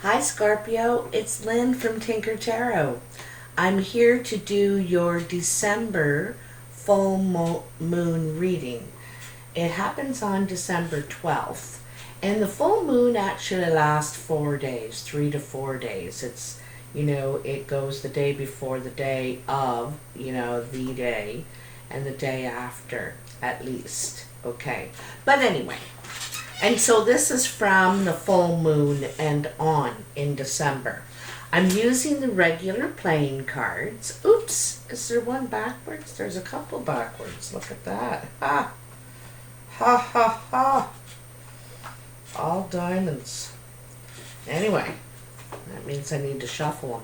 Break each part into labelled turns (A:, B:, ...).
A: Hi Scorpio, it's Lynn from Tinker Tarot. I'm here to do your December full moon reading. It happens on December 12th, and the full moon actually lasts 4 days, 3 to 4 days. It goes the day before the day of, the day, and the day after, at least. Okay, but anyway. And so this is from the full moon and on in December. I'm using the regular playing cards. Oops, is there one backwards? There's a couple backwards. Look at that. Ha! Ha ha ha! All diamonds. Anyway, that means I need to shuffle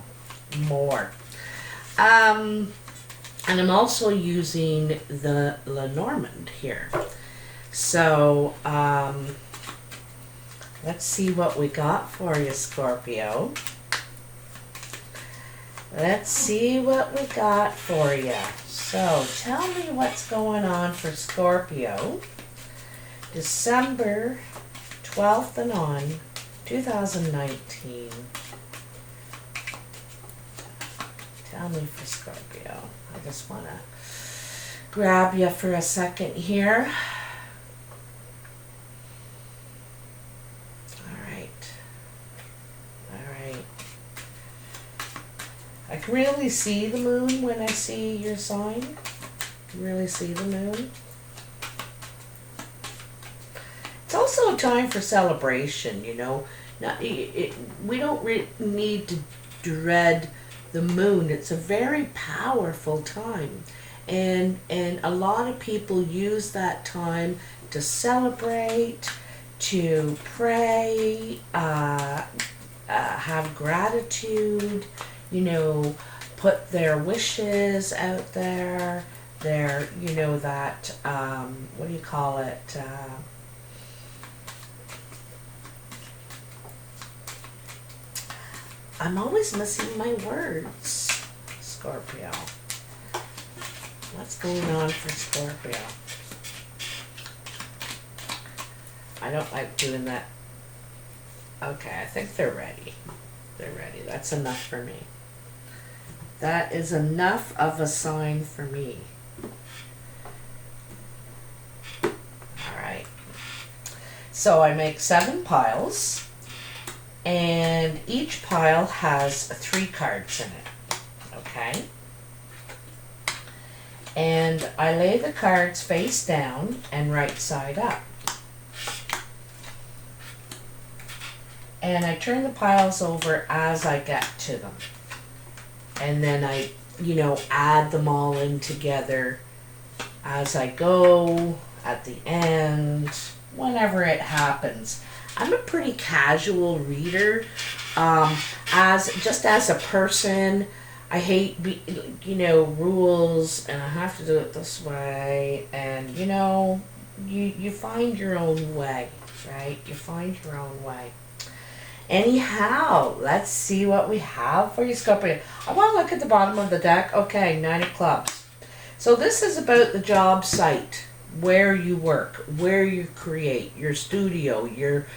A: them more. And I'm also using the Lenormand here. So, let's see what we got for you, Scorpio. Let's see what we got for you. So, tell me what's going on for Scorpio. December 12th and on, 2019. Tell me for Scorpio. I just want to grab you for a second here. I can really see the moon when I see your sign. I can really see the moon. It's also a time for celebration, we don't need to dread the moon. It's a very powerful time. And a lot of people use that time to celebrate, to pray, have gratitude, put their wishes out there, what do you call it? I'm always missing my words, Scorpio. What's going on for Scorpio? I don't like doing that. Okay, I think they're ready. They're ready. That's enough for me. That is enough of a sign for me. Alright. So I make 7 piles, and each pile has 3 cards in it. Okay? And I lay the cards face down and right side up. And I turn the piles over as I get to them. And then I, add them all in together as I go, at the end, whenever it happens. I'm a pretty casual reader. As a person, I hate, rules, and I have to do it this way. And, you find your own way, right? You find your own way. Anyhow, let's see what we have for you, Scorpio. I want to look at the bottom of the deck. Okay, 9 of clubs. So this is about the job site, where you work, where you create, your studio, your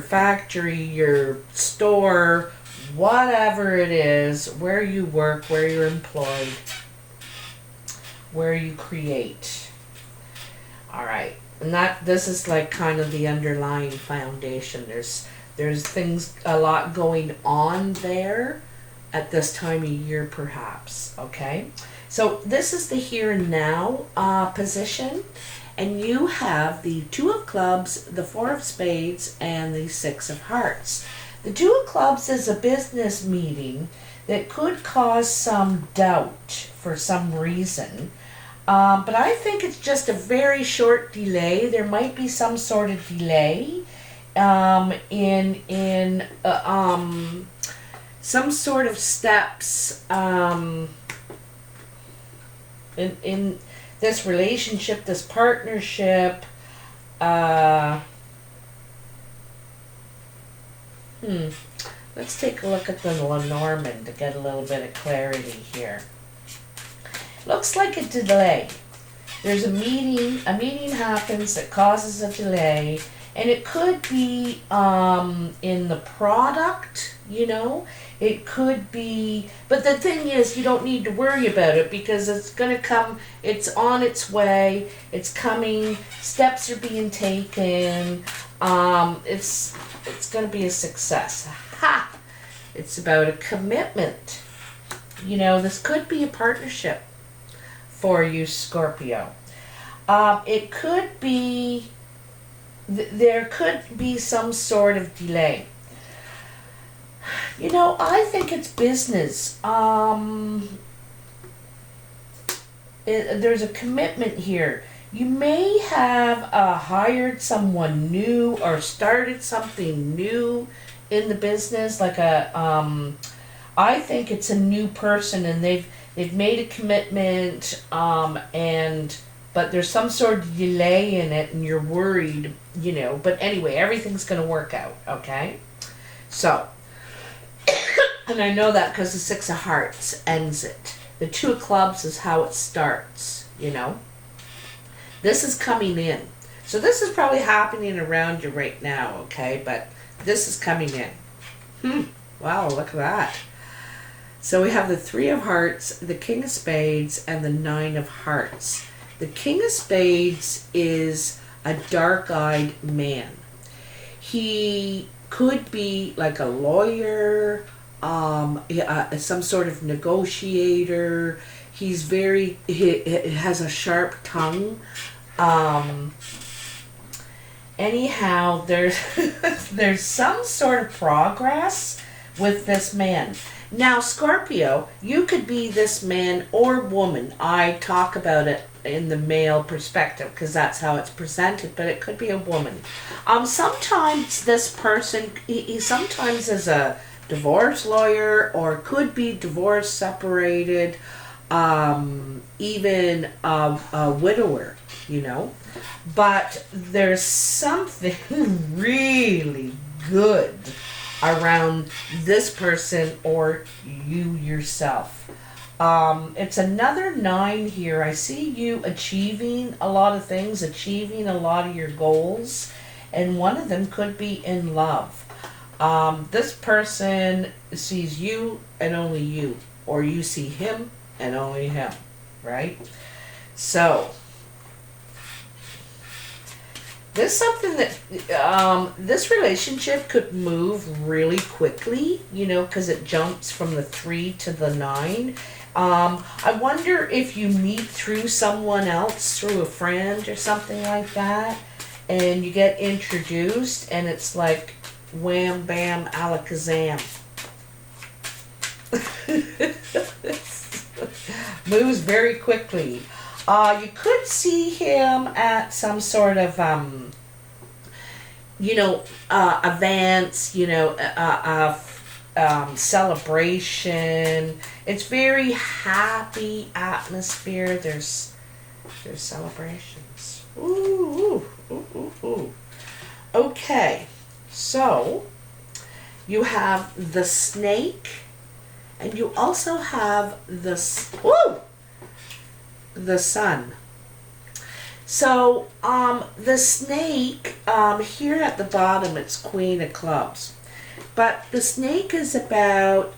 A: factory, your store, whatever it is, where you work, where you're employed, where you create. All right, and this is like kind of the underlying foundation. There's things, a lot going on there at this time of year, perhaps, okay? So this is the here and now position, and you have the 2 of clubs, the 4 of spades, and the 6 of hearts. The 2 of clubs is a business meeting that could cause some doubt for some reason, but I think it's just a very short delay. There might be some sort of delay in some sort of steps in this relationship, this partnership. Let's take a look at the Lenormand to get a little bit of clarity here. Looks like a delay. There's a meeting happens that causes a delay, And it could be in the product, you know. It could be, but the thing is, you don't need to worry about it because it's going to come, it's on its way, it's coming, steps are being taken, it's going to be a success. Ha! It's about a commitment. You know, this could be a partnership for you, Scorpio. It could be, there could be some sort of delay. You know, I think it's business. There's a commitment here. You may have hired someone new or started something new in the business, like I think it's a new person, and they've made a commitment, but there's some sort of delay in it, and you're worried, you know. But anyway, everything's going to work out, okay? So, and I know that because the Six of Hearts ends it. The Two of Clubs is how it starts, you know. This is coming in. So this is probably happening around you right now, okay? But this is coming in. Wow, look at that. So we have the Three of Hearts, the King of Spades, and the Nine of Hearts. The King of Spades is a dark-eyed man. He could be like a lawyer, some sort of negotiator. He has a sharp tongue. Anyhow, there's some sort of progress with this man. Now, Scorpio, you could be this man or woman. I talk about it in the male perspective because that's how it's presented, but it could be a woman. Sometimes this person, he sometimes is a divorce lawyer, or could be divorced, separated, even a widower, you know. But there's something really good around this person or you yourself. It's another 9 here. I see you achieving a lot of things, achieving a lot of your goals, and one of them could be in love. This person sees you and only you, or you see him and only him, right? So this is something that this relationship could move really quickly, you know, because it jumps from the 3 to the 9. I wonder if you meet through someone else, through a friend or something like that, and you get introduced, and it's like wham, bam, alakazam. Moves very quickly. You could see him at some sort of, events, celebration. It's very happy atmosphere. There's celebrations. Ooh, ooh, ooh, ooh. Okay, so you have the snake, and you also have the sun. So the snake, here at the bottom, it's Queen of Clubs. But the snake is about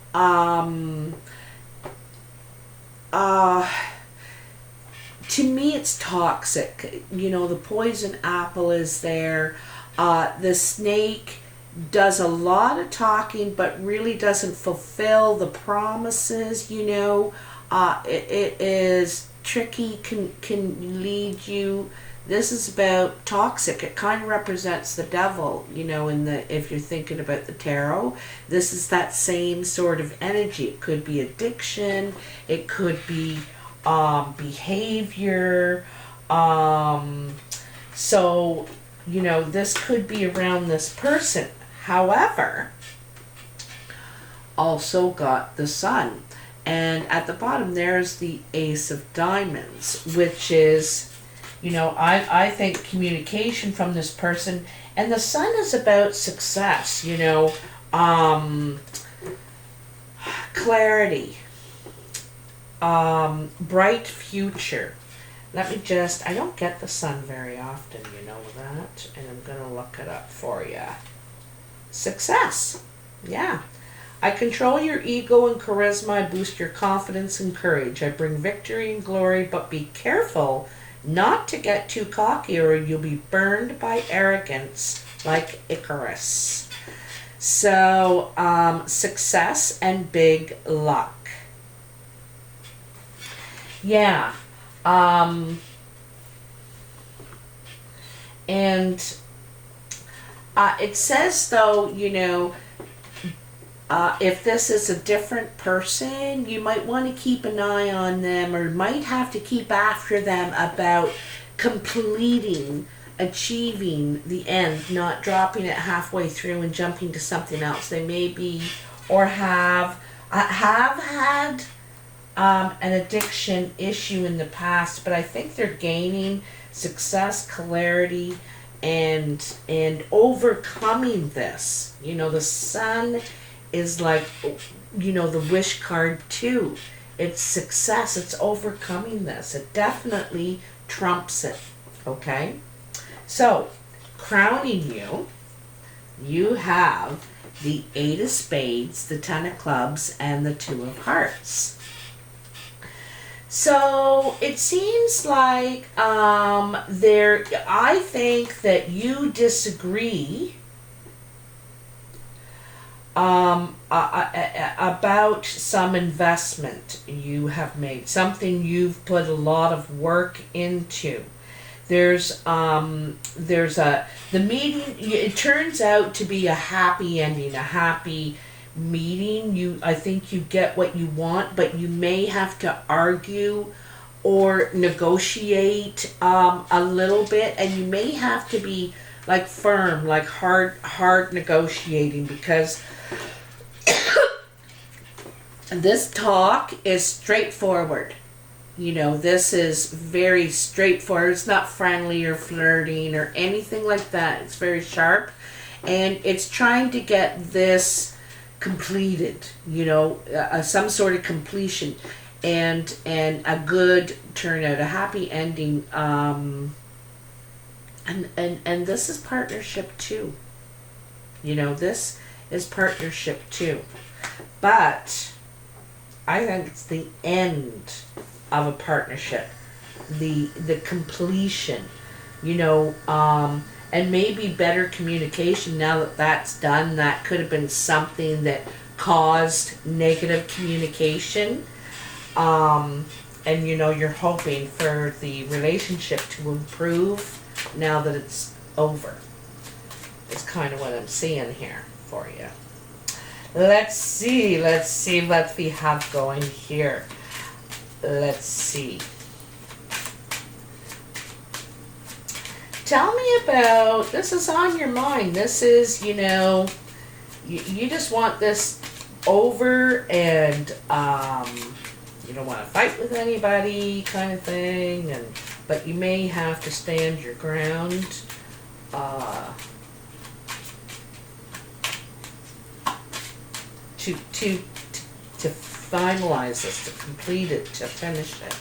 A: to me it's toxic. You know, the poison apple is there. The snake does a lot of talking but really doesn't fulfill the promises, you know. It is tricky, can lead you. This is about toxic. It kind of represents the devil, you know, if you're thinking about the tarot. This is that same sort of energy. It could be addiction. It could be behavior. So, you know, this could be around this person. However, also got the sun. And at the bottom, there's the Ace of Diamonds, which is, you know, I think communication from this person. And the sun is about success, you know, clarity, bright future. let me just, I don't get the sun very often, you know that, and I'm going to look it up for you. Success. Yeah. I control your ego and charisma. I boost your confidence and courage. I bring victory and glory, but be careful not to get too cocky or you'll be burned by arrogance like Icarus. So, success and big luck. Yeah. And it says, though, you know, if this is a different person, you might want to keep an eye on them or might have to keep after them about completing, achieving the end, not dropping it halfway through and jumping to something else. They may be or have had an addiction issue in the past, but I think they're gaining success, clarity, and overcoming this. You know, the sun is like, you know, the wish card too. It's success. It's overcoming this. It definitely trumps it. Okay? So, crowning you, you have the 8 of Spades, the 10 of Clubs, and the 2 of Hearts. So it seems like I think that you disagree about some investment you have made, something you've put a lot of work into. There's the meeting. It turns out to be a happy ending, a happy meeting. I think you get what you want, but you may have to argue or negotiate a little bit, and you may have to be like firm, like hard negotiating, because this talk is straightforward. You know, this is very straightforward. It's not friendly or flirting or anything like that. It's very sharp, and it's trying to get this completed, you know, some sort of completion and a good turnout, a happy ending, and this is partnership too. You know, this is partnership too. But I think it's the end of a partnership, the completion, you know, and maybe better communication. Now that that's done, that could have been something that caused negative communication. And you know, you're hoping for the relationship to improve now that it's over. It's kind of what I'm seeing here for you. Let's see what we have going here. Let's see. Tell me about, this is on your mind. This is, you know, you just want this over, and you don't want to fight with anybody kind of thing, but you may have to stand your ground. To finalize this, to complete it, to finish it.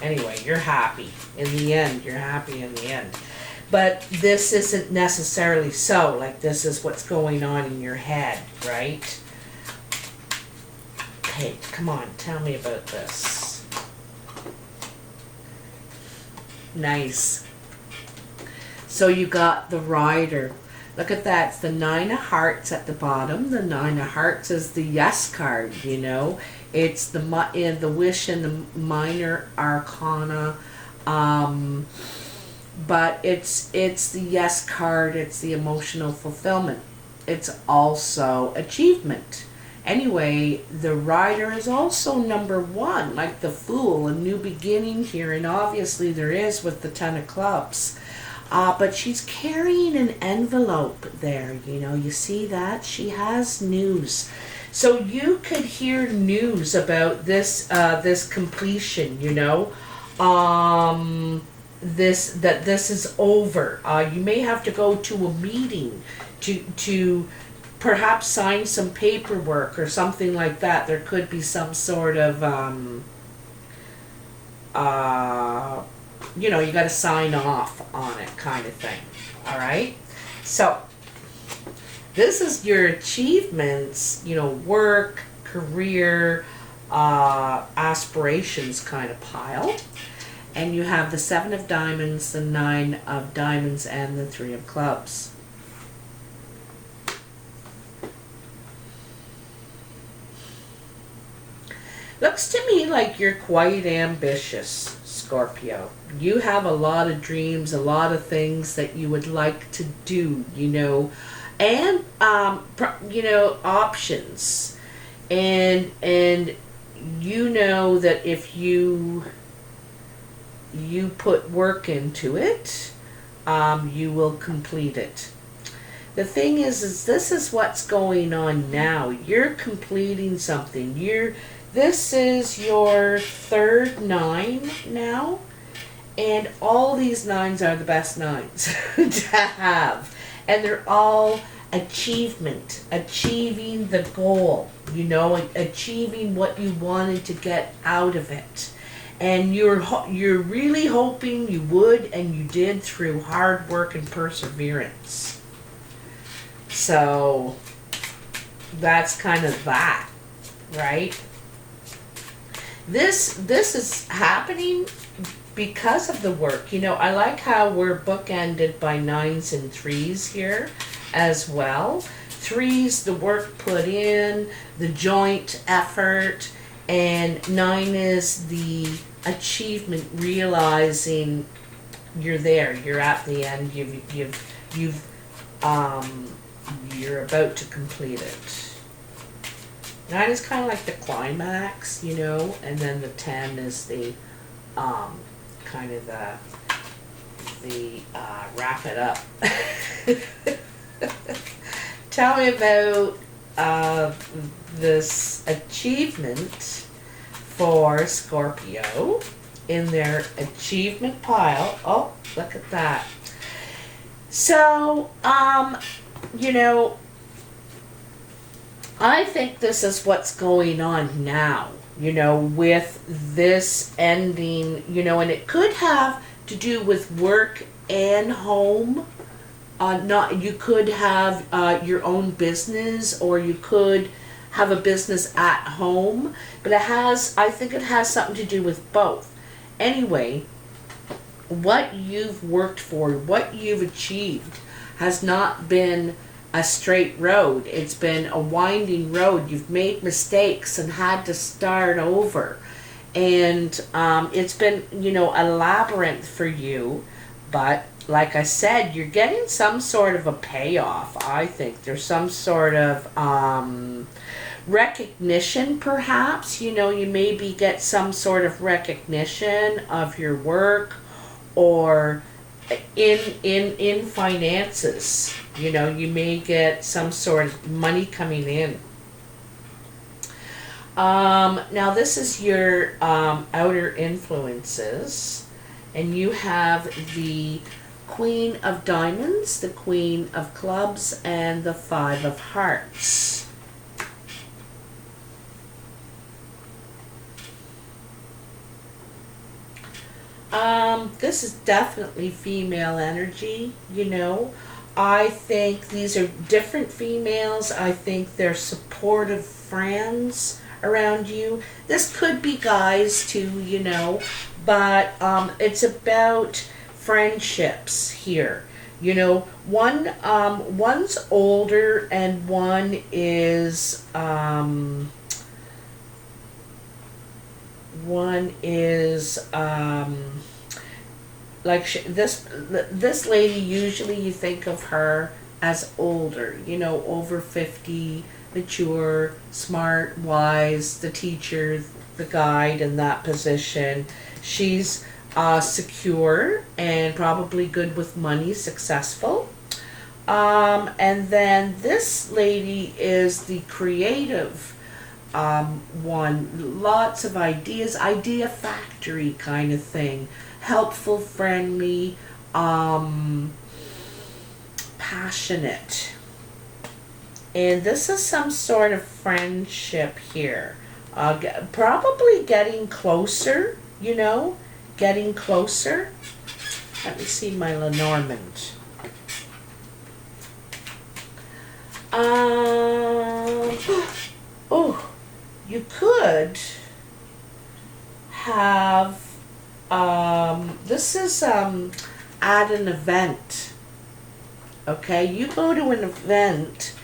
A: Anyway, you're happy in the end. You're happy in the end. But this isn't necessarily so. Like, this is what's going on in your head, right? Hey, come on, tell me about this. Nice. So you got the Rider. Look at that. It's the 9 of Hearts at the bottom. The 9 of Hearts is the yes card, you know. It's the wish and the minor arcana. But it's the yes card. It's the emotional fulfillment. It's also achievement. Anyway, the Rider is also number 1, like the Fool, a new beginning here. And obviously there is with the 10 of Clubs. But she's carrying an envelope there, you know, you see that? She has news. So you could hear news about this completion, you know, this is over. You may have to go to a meeting to perhaps sign some paperwork or something like that. There could be some sort of you know, you got to sign off on it kind of thing. All right? So, this is your achievements, you know, work, career, aspirations kind of pile. And you have the 7 of diamonds, the 9 of diamonds, and the 3 of clubs. Looks to me like you're quite ambitious, Scorpio. You have a lot of dreams, a lot of things that you would like to do, you know, and you know, options. And you know that if you put work into it, you will complete it. The thing is this is what's going on now. You're completing something. This is your 3rd 9 now, and all these 9s are the best 9s to have, and they're all achievement, achieving the goal, you know, achieving what you wanted to get out of it. And you're really hoping you would, and you did through hard work and perseverance. So that's kind of that, right? This is happening because of the work. You know, I like how we're bookended by 9s and 3s here as well. 3s, the work put in, the joint effort, and 9 is the achievement, realizing you're there, you're at the end, you're about to complete it. 9 is kind of like the climax, you know, and then the 10 is the kind of the wrap it up. Tell me about this achievement for Scorpio in their achievement pile. Oh, look at that. So, you know, I think this is what's going on now, you know, with this ending, you know, and it could have to do with work and home. You could have your own business, or you could have a business at home, but I think it has something to do with both. Anyway, what you've worked for, what you've achieved has not been a straight road. It's been a winding road. You've made mistakes and had to start over. And it's been, you know, a labyrinth for you. But like I said, you're getting some sort of a payoff, I think. There's some sort of recognition, perhaps. You know, you maybe get some sort of recognition of your work, or in finances. You know, you may get some sort of money coming in. Now this is your outer influences, and you have the Queen of Diamonds, the Queen of Clubs, and the 5 of Hearts. This is definitely female energy, you know. I think these are different females. I think they're supportive friends around you. This could be guys too, you know, but it's about friendships here. You know, one's older and one is like this lady, usually you think of her as older, you know, over 50, mature, smart, wise, the teacher, the guide in that position. She's secure and probably good with money, successful. And then this lady is the creative one. Lots of ideas, idea factory kind of thing. Helpful, friendly, passionate. And this is some sort of friendship here. Probably getting closer, you know, getting closer. Let me see my Lenormand. Oh, you could have, this is at an event. Okay, you go to an event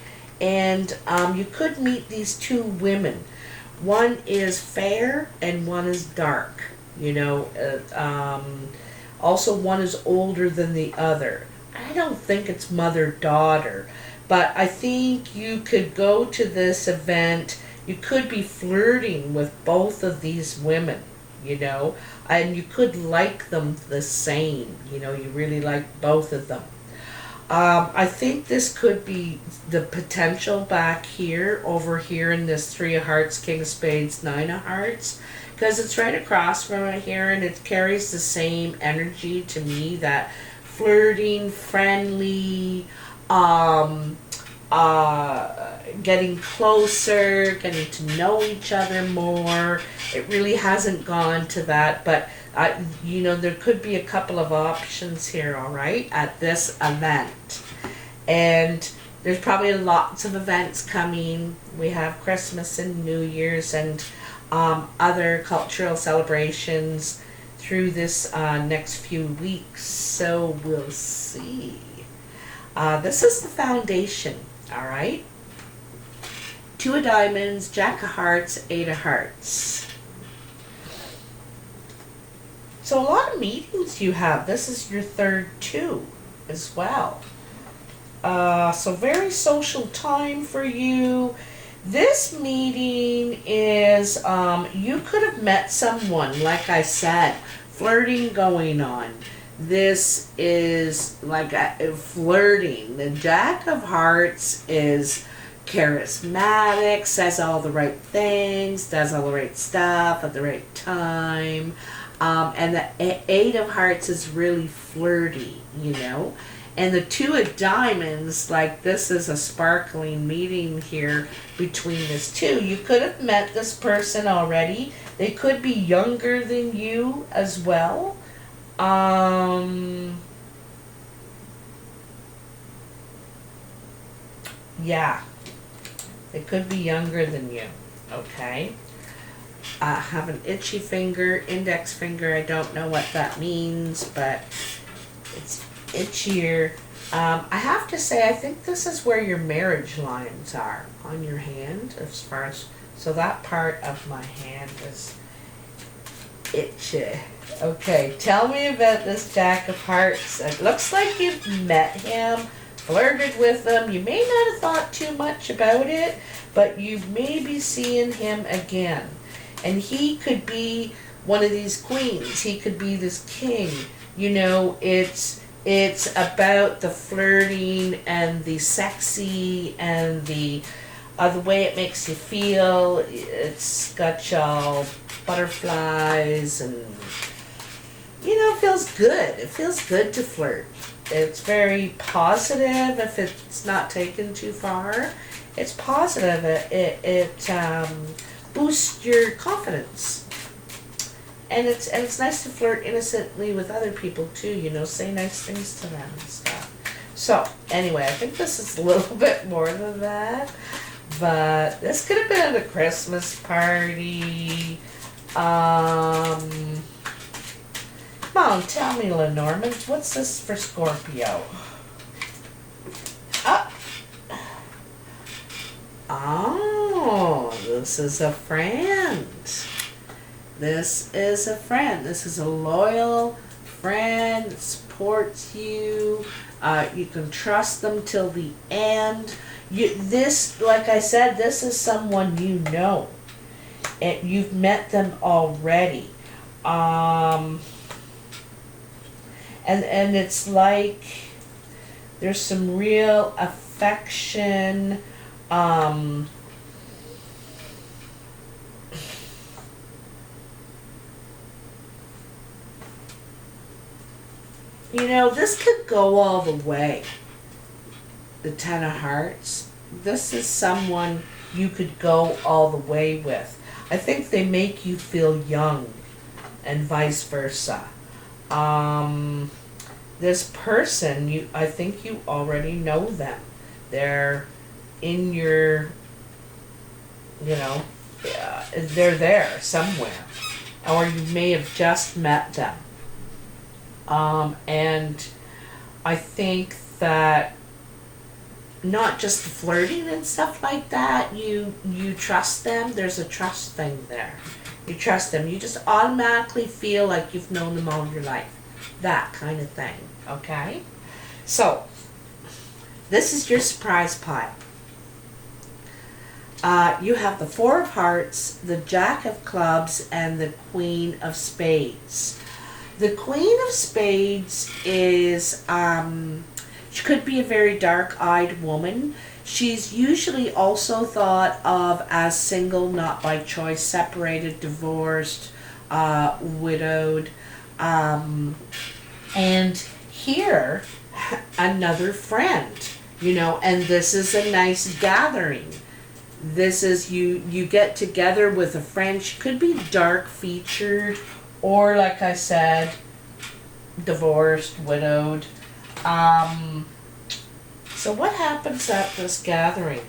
A: and you could meet these two women. One is fair and one is dark. You know, also one is older than the other. I don't think it's mother-daughter, but I think you could go to this event. You could be flirting with both of these women, you know, and you could like them the same. You know, you really like both of them. I think this could be the potential back here, over here in this Three of Hearts, King of Spades, Nine of Hearts, because it's right across from it here, and it carries the same energy to me, that flirting, friendly, getting closer, getting to know each other more. It really hasn't gone to that, but you know, there could be a couple of options here, all right, at this event. And there's probably lots of events coming. We have Christmas and New Year's and other cultural celebrations through this next few weeks, so we'll see. This is the foundation, all right? Two of Diamonds, Jack of Hearts, Eight of Hearts. So a lot of meetings you have. This is your third two as well. So very social time for you. This meeting is, you could have met someone, like I said, flirting going on. This is like flirting. The Jack of Hearts is charismatic, says all the right things, does all the right stuff at the right time. And the Eight of Hearts is really flirty, you know. And the Two of Diamonds, like this is a sparkling meeting here between this two. You could have met this person already. They could be younger than you as well. Yeah. They could be younger than you, okay? Have an itchy finger, index finger. I don't know what that means, but it's itchier. I have to say, I think this is where your marriage lines are on your hand, as far as, so that part of my hand is itchy. Okay, tell me about this Jack of Hearts. It looks like you've met him, flirted with him. You may not have thought too much about it, but you may be seeing him again. And he could be one of these queens. He could be this king. You know, it's about the flirting and the sexy and the way it makes you feel. It's got y'all butterflies and, you know, it feels good. It feels good to flirt. It's very positive if it's not taken too far. It's positive. It boosts your confidence. And it's nice to flirt innocently with other people too, you know, say nice things to them and stuff. So, anyway, I think this is a little bit more than that. But this could have been at a Christmas party. Come on, tell me, Lenormand, what's this for Scorpio? Oh, this is a friend. This is a friend. This is a loyal friend that supports you. You can trust them till the end. This, like I said, this is someone you know. And you've met them already. And it's like there's some real affection. You know, this could go all the way. The Ten of Hearts. This is someone you could go all the way with. I think they make you feel young. and vice versa. This person, I think you already know them. They're in your, they're there somewhere, or you may have just met them. And I think that not just flirting and stuff like that, you trust them. There's a trust thing there. You trust them. You just automatically feel like you've known them all your life. That kind of thing, okay? So, this is your surprise pile. You have the Four of Hearts, the Jack of Clubs, and the Queen of Spades. The Queen of Spades is, she could be a very dark-eyed woman. She's usually also thought of as single, not by choice, separated, divorced, widowed. And here, another friend, and this is a nice gathering. This is you get together with a friend. She could be dark featured, or like I said, divorced, widowed. So what happens at this gathering?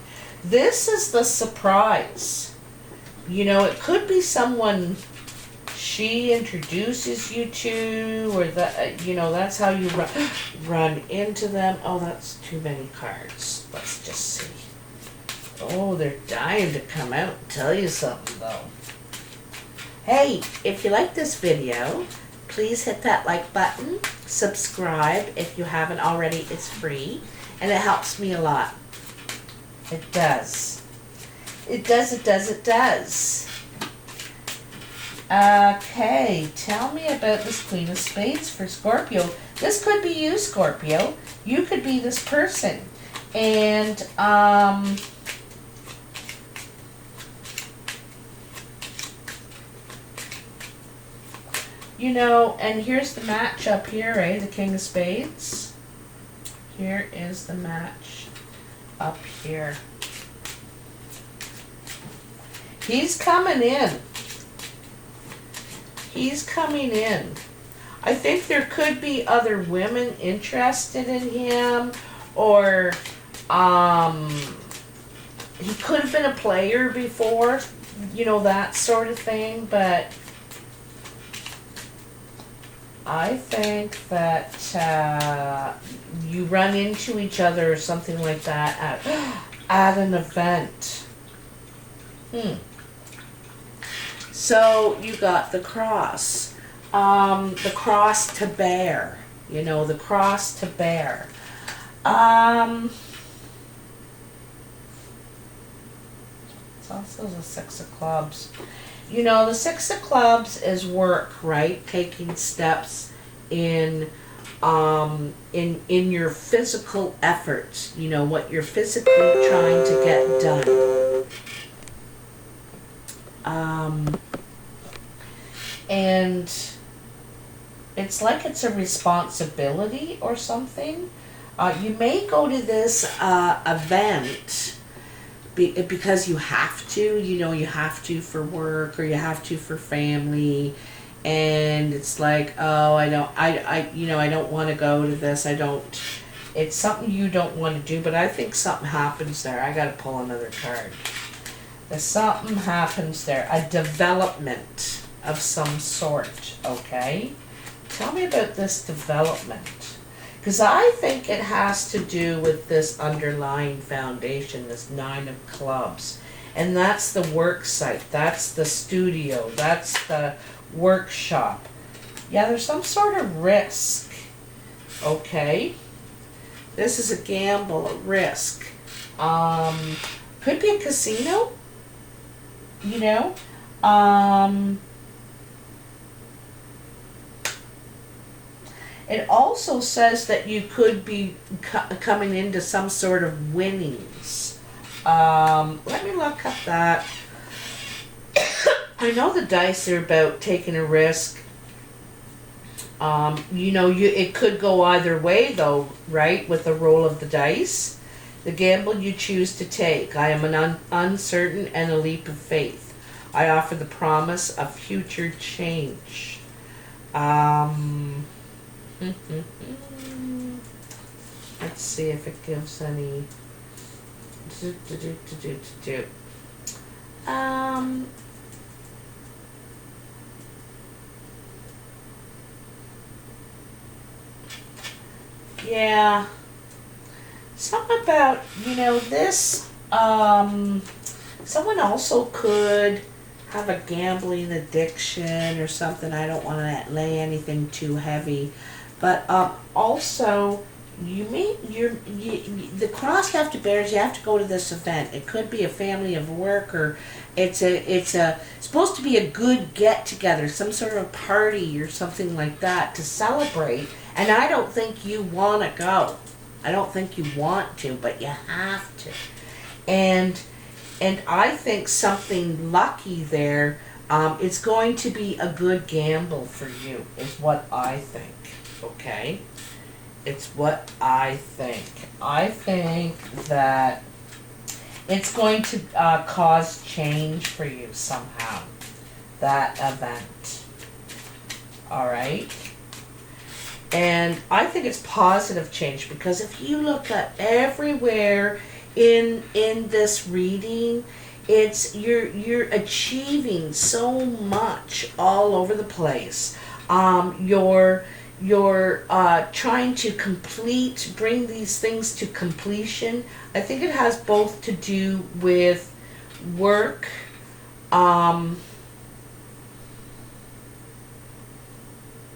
A: This is the surprise. It could be someone she introduces you to, or that's how you run into them. Oh, that's too many cards. Let's just see. Oh, they're dying to come out and tell you something, though. Hey, if you like this video, please hit that like button. Subscribe if you haven't already. It's free, and it helps me a lot. It does. It does, it does, it does. Okay, tell me about this Queen of Spades for Scorpio. This could be you, Scorpio. You could be this person. And, and here's the match up here, the King of Spades. Here is the match up here. He's coming in. He's coming in. I think there could be other women interested in him, or he could have been a player before, that sort of thing, but I think that you run into each other or something like that at an event. So you got the cross. The cross to bear. The cross to bear. It's also the Six of Clubs. The Six of Clubs is work, right? Taking steps in your physical efforts. What you're physically trying to get done. And it's like it's a responsibility or something. You may go to this event because you have to, you have to for work, or you have to for family, and it's like, oh, I don't want to go to this. It's something you don't want to do, but I think something happens there. I got to pull another card. There's something happens there, a development of some sort, okay? Tell me about this development. Because I think it has to do with this underlying foundation, this Nine of Clubs. And that's the work site, that's the studio, that's the workshop. Yeah, there's some sort of risk, okay? This is a gamble, a risk. Could be a casino, It also says that you could be coming into some sort of winnings. Let me look up that. I know the dice are about taking a risk. It could go either way, though, right? With the roll of the dice. The gamble you choose to take. I am an uncertain and a leap of faith. I offer the promise of future change. Um, let's see if it gives any. Um, yeah. Something about, this, someone also could have a gambling addiction or something. I don't want to lay anything too heavy. But also, the cross you have to bear is you have to go to this event. It could be a family of work, or it's supposed to be a good get together, some sort of party or something like that to celebrate. And I don't think you want to go. I don't think you want to, but you have to. And I think something lucky there, it's going to be a good gamble for you, is what I think. Okay? It's what I think. I think that it's going to cause change for you somehow, that event. All right? And I think it's positive change, because if you look at everywhere in this reading, it's you're achieving so much all over the place. You're trying to bring these things to completion. I think it has both to do with work.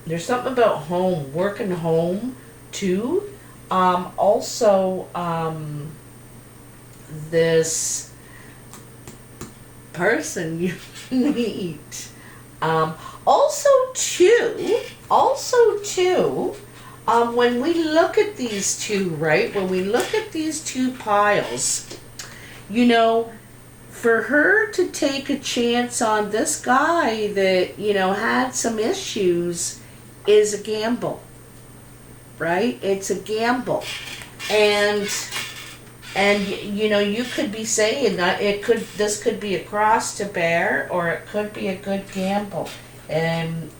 A: There's something about home, work and home too. Also, this person you meet. Also too, when we look at these two, right? When we look at these two piles, for her to take a chance on this guy that, had some issues is a gamble, right? It's a gamble. And you could be saying that this could be a cross to bear, or it could be a good gamble. And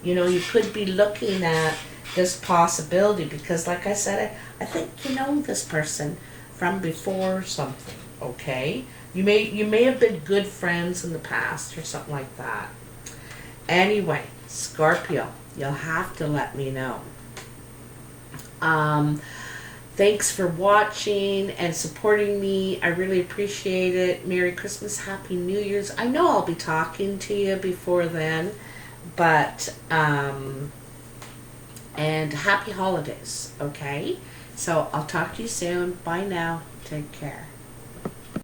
A: you could be looking at this possibility, because like I said, I think you know this person from before or something, okay? You may have been good friends in the past or something like that. Anyway, Scorpio, you'll have to let me know. Thanks for watching and supporting me. I really appreciate it. Merry Christmas, Happy New Year's. I know I'll be talking to you before then, but, and Happy Holidays, okay? So I'll talk to you soon. Bye now. Take care.